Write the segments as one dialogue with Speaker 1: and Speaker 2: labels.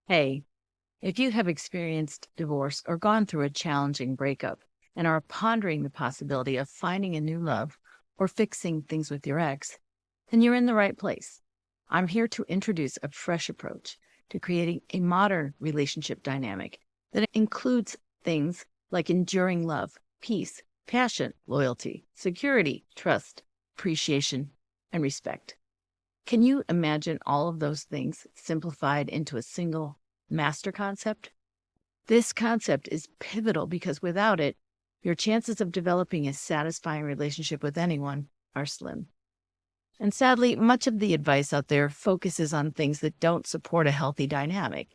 Speaker 1: Hey, if you have experienced divorce or gone through a challenging breakup and are pondering the possibility of finding a new love or fixing things with your ex, then you're in the right place. I'm here to introduce a fresh approach to creating a modern relationship dynamic that includes things like enduring love, peace, passion, loyalty, security, trust, appreciation, and respect. Can you imagine all of those things simplified into a single master concept? This concept is pivotal because without it, your chances of developing a satisfying relationship with anyone are slim. And sadly, much of the advice out there focuses on things that don't support a healthy dynamic.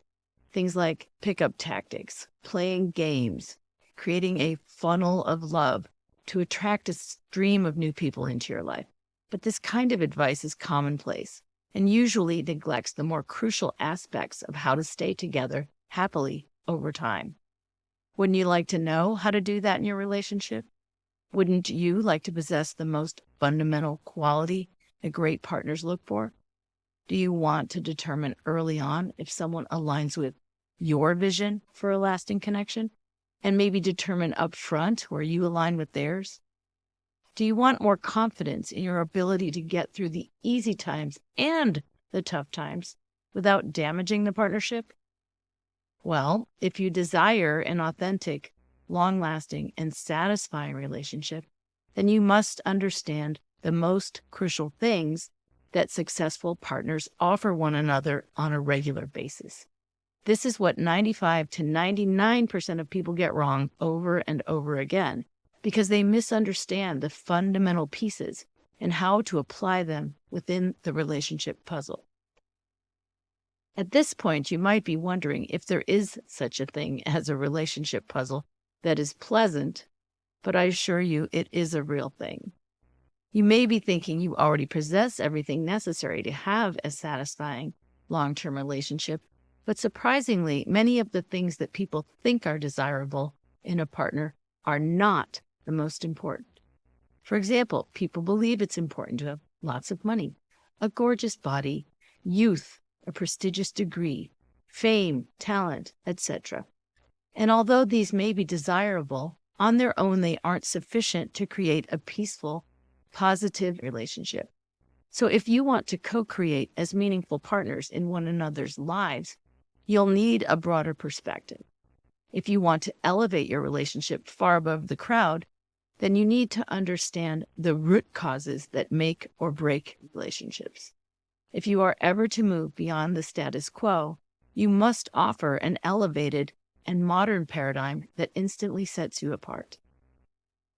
Speaker 1: Things like pickup tactics, playing games, creating a funnel of love to attract a stream of new people into your life. But this kind of advice is commonplace and usually neglects the more crucial aspects of how to stay together happily over time. Wouldn't you like to know how to do that in your relationship? Wouldn't you like to possess the most fundamental quality that great partners look for? Do you want to determine early on if someone aligns with your vision for a lasting connection and maybe determine upfront where you align with theirs? Do you want more confidence in your ability to get through the easy times and the tough times without damaging the partnership? Well, if you desire an authentic, long-lasting, and satisfying relationship, then you must understand the most crucial things that successful partners offer one another on a regular basis. This is what 95 to 99% of people get wrong over and over again because they misunderstand the fundamental pieces and how to apply them within the relationship puzzle. At this point, you might be wondering if there is such a thing as a relationship puzzle that is pleasant, but I assure you it is a real thing. You may be thinking you already possess everything necessary to have a satisfying long-term relationship, but surprisingly, many of the things that people think are desirable in a partner are not the most important. For example, people believe it's important to have lots of money, a gorgeous body, youth, a prestigious degree, fame, talent, etc. And although these may be desirable, on their own they aren't sufficient to create a peaceful, positive relationship. So if you want to co-create as meaningful partners in one another's lives, you'll need a broader perspective. If you want to elevate your relationship far above the crowd, then you need to understand the root causes that make or break relationships. If you are ever to move beyond the status quo, you must offer an elevated and modern paradigm that instantly sets you apart.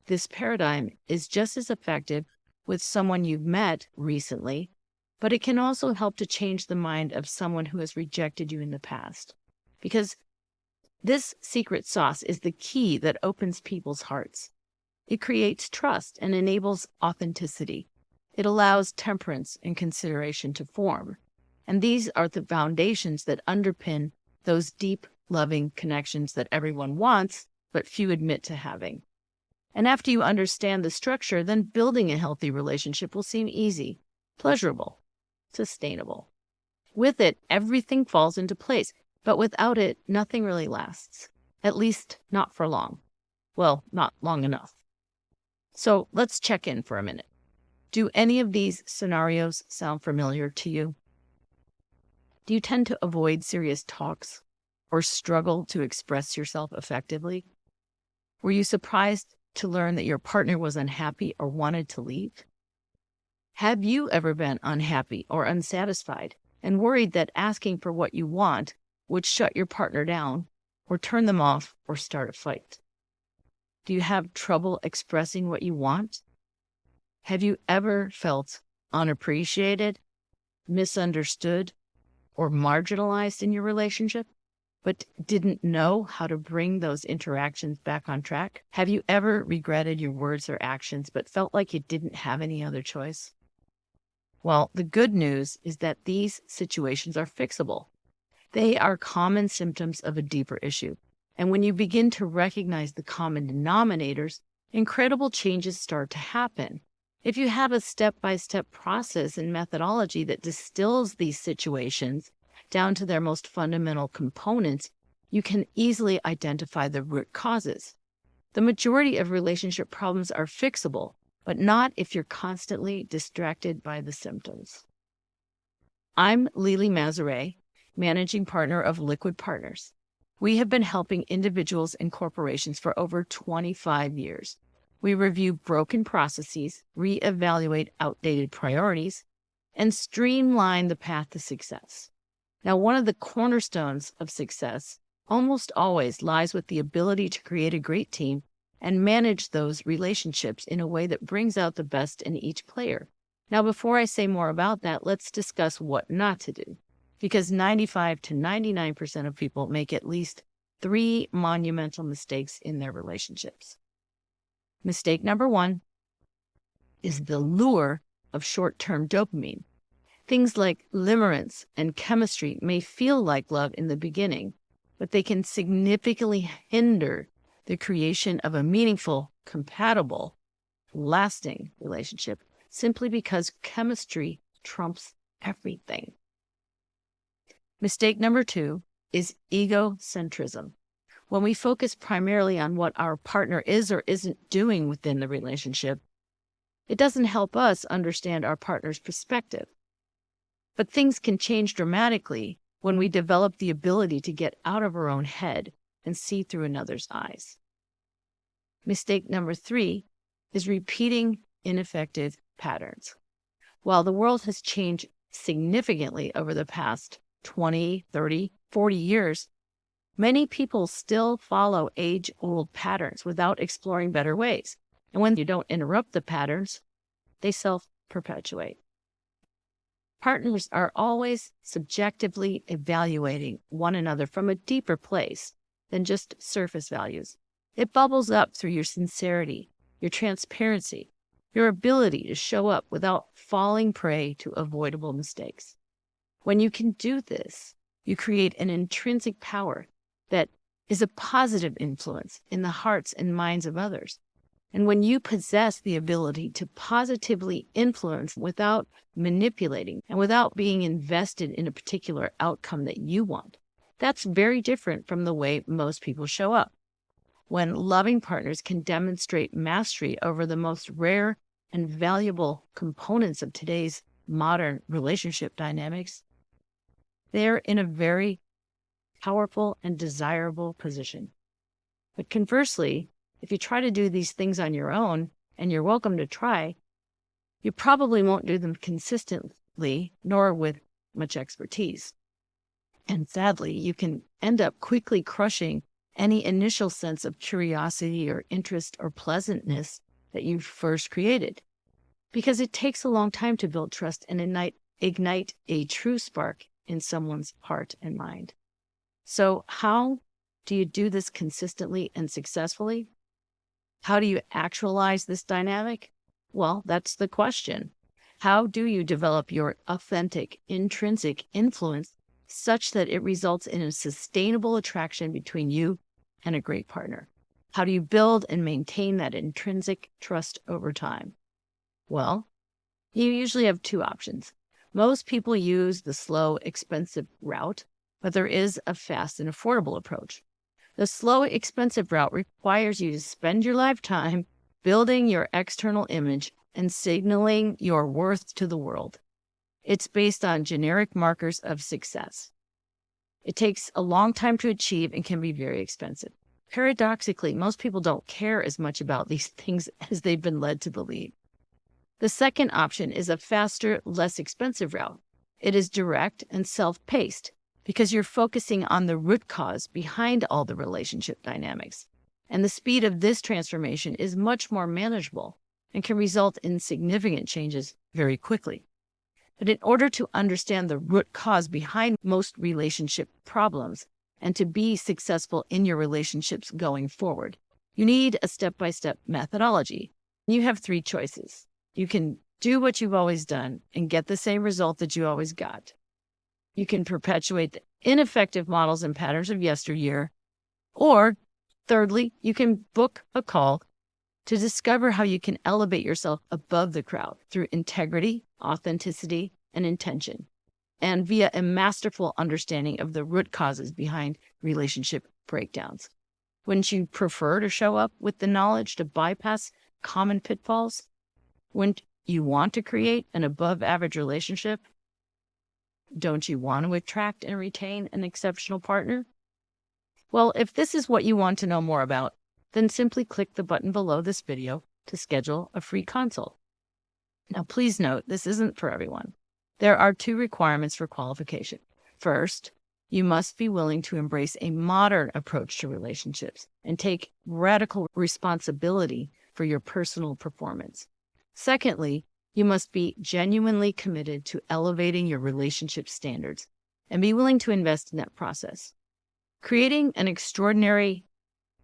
Speaker 1: This paradigm is just as effective with someone you've met recently, but it can also help to change the mind of someone who has rejected you in the past. Because this secret sauce is the key that opens people's hearts. It creates trust and enables authenticity. It allows temperance and consideration to form. And these are the foundations that underpin those deep, loving connections that everyone wants, but few admit to having. And after you understand the structure, then building a healthy relationship will seem easy, pleasurable, sustainable. With it, everything falls into place, but without it, nothing really lasts, at least not for long. Well, not long enough. So let's check in for a minute. Do any of these scenarios sound familiar to you? Do you tend to avoid serious talks or struggle to express yourself effectively? Were you surprised to learn that your partner was unhappy or wanted to leave? Have you ever been unhappy or unsatisfied and worried that asking for what you want would shut your partner down or turn them off or start a fight? Do you have trouble expressing what you want? Have you ever felt unappreciated, misunderstood, or marginalized in your relationship, but didn't know how to bring those interactions back on track? Have you ever regretted your words or actions, but felt like you didn't have any other choice? Well, the good news is that these situations are fixable. They are common symptoms of a deeper issue. And when you begin to recognize the common denominators, incredible changes start to happen. If you have a step-by-step process and methodology that distills these situations down to their most fundamental components, you can easily identify the root causes. The majority of relationship problems are fixable, but not if you're constantly distracted by the symptoms. I'm Lily Mazaret, managing partner of Liquid Partners. We have been helping individuals and corporations for over 25 years. We review broken processes, reevaluate outdated priorities, and streamline the path to success. Now, one of the cornerstones of success almost always lies with the ability to create a great team and manage those relationships in a way that brings out the best in each player. Now, before I say more about that, let's discuss what not to do, because 95 to 99% of people make at least 3 monumental mistakes in their relationships. Mistake number 1 is the lure of short-term dopamine. Things like limerence and chemistry may feel like love in the beginning, but they can significantly hinder the creation of a meaningful, compatible, lasting relationship simply because chemistry trumps everything. Mistake number 2 is egocentrism. When we focus primarily on what our partner is or isn't doing within the relationship, it doesn't help us understand our partner's perspective. But things can change dramatically when we develop the ability to get out of our own head and see through another's eyes. Mistake number 3 is repeating ineffective patterns. While the world has changed significantly over the past 20, 30, 40 years, many people still follow age-old patterns without exploring better ways. And when you don't interrupt the patterns, they self-perpetuate. Partners are always subjectively evaluating one another from a deeper place than just surface values. It bubbles up through your sincerity, your transparency, your ability to show up without falling prey to avoidable mistakes. When you can do this, you create an intrinsic power that is a positive influence in the hearts and minds of others. And when you possess the ability to positively influence without manipulating and without being invested in a particular outcome that you want, that's very different from the way most people show up. When loving partners can demonstrate mastery over the most rare and valuable components of today's modern relationship dynamics, they're in a very powerful and desirable position. But conversely, if you try to do these things on your own, and you're welcome to try, you probably won't do them consistently, nor with much expertise. And sadly, you can end up quickly crushing any initial sense of curiosity or interest or pleasantness that you first created, because it takes a long time to build trust and ignite a true spark in someone's heart and mind. So how do you do this consistently and successfully? How do you actualize this dynamic? Well, that's the question. How do you develop your authentic, intrinsic influence such that it results in a sustainable attraction between you and a great partner? How do you build and maintain that intrinsic trust over time? Well, you usually have 2 options. Most people use the slow, expensive route, but there is a fast and affordable approach. The slow, expensive route requires you to spend your lifetime building your external image and signaling your worth to the world. It's based on generic markers of success. It takes a long time to achieve and can be very expensive. Paradoxically, most people don't care as much about these things as they've been led to believe. The second option is a faster, less expensive route. It is direct and self-paced because you're focusing on the root cause behind all the relationship dynamics. And the speed of this transformation is much more manageable and can result in significant changes very quickly. But in order to understand the root cause behind most relationship problems and to be successful in your relationships going forward, you need a step-by-step methodology. You have 3 choices. You can do what you've always done and get the same result that you always got. You can perpetuate the ineffective models and patterns of yesteryear. Or, thirdly, you can book a call to discover how you can elevate yourself above the crowd through integrity, authenticity, and intention. and via a masterful understanding of the root causes behind relationship breakdowns. Wouldn't you prefer to show up with the knowledge to bypass common pitfalls? Wouldn't you want to create an above-average relationship? Don't you want to attract and retain an exceptional partner? Well, if this is what you want to know more about, then simply click the button below this video to schedule a free consult. Now, please note, this isn't for everyone. There are 2 requirements for qualification. First, you must be willing to embrace a modern approach to relationships and take radical responsibility for your personal performance. Secondly, you must be genuinely committed to elevating your relationship standards and be willing to invest in that process. Creating an extraordinary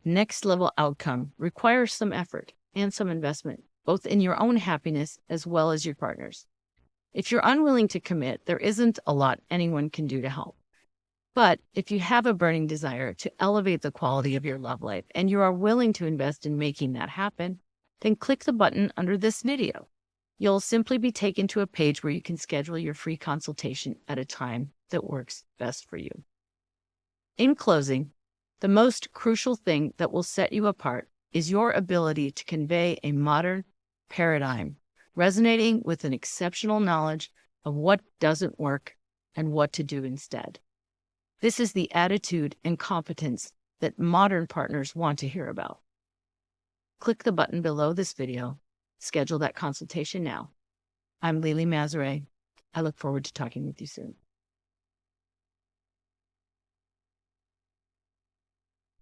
Speaker 1: next-level outcome requires some effort and some investment, both in your own happiness as well as your partner's. If you're unwilling to commit, there isn't a lot anyone can do to help. But if you have a burning desire to elevate the quality of your love life and you are willing to invest in making that happen, then click the button under this video. You'll simply be taken to a page where you can schedule your free consultation at a time that works best for you. In closing, the most crucial thing that will set you apart is your ability to convey a modern paradigm, resonating with an exceptional knowledge of what doesn't work and what to do instead. This is the attitude and competence that modern partners want to hear about. Click the button below this video. Schedule that consultation now. I'm Lily Mazaret. I look forward to talking with you soon.